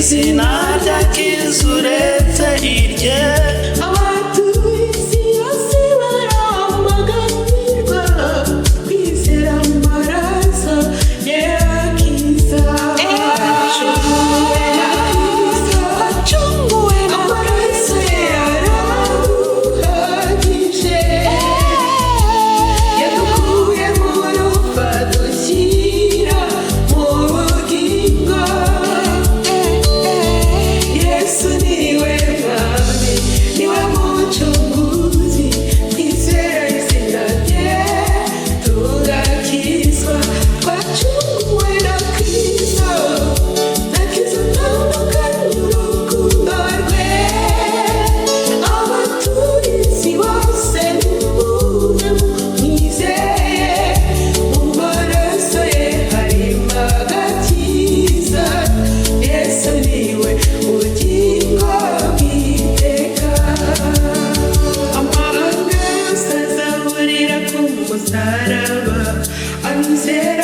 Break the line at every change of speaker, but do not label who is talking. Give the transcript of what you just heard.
izina rya Kristo uretse irye
abatuye isi yose baramaganirwa kwizera amaraso y'Agakiza. Twacunguwe n'amaraso ye araduhagije, yadukuye mu rupfu adushyira mu bugingo. Yesu niwe mwami, niwe mucunguzi, twizera izina rye tugakizwa. Twacunguwe na Kristo, na Kristo atandukanye urukundo rwe. Abatuye isi bose nimuze mwizeye, mu maraso ye harimo agakiza. Yesu niwe ubugingo bw'iteka. Amahanga yose azahurira ku musaraba, amizera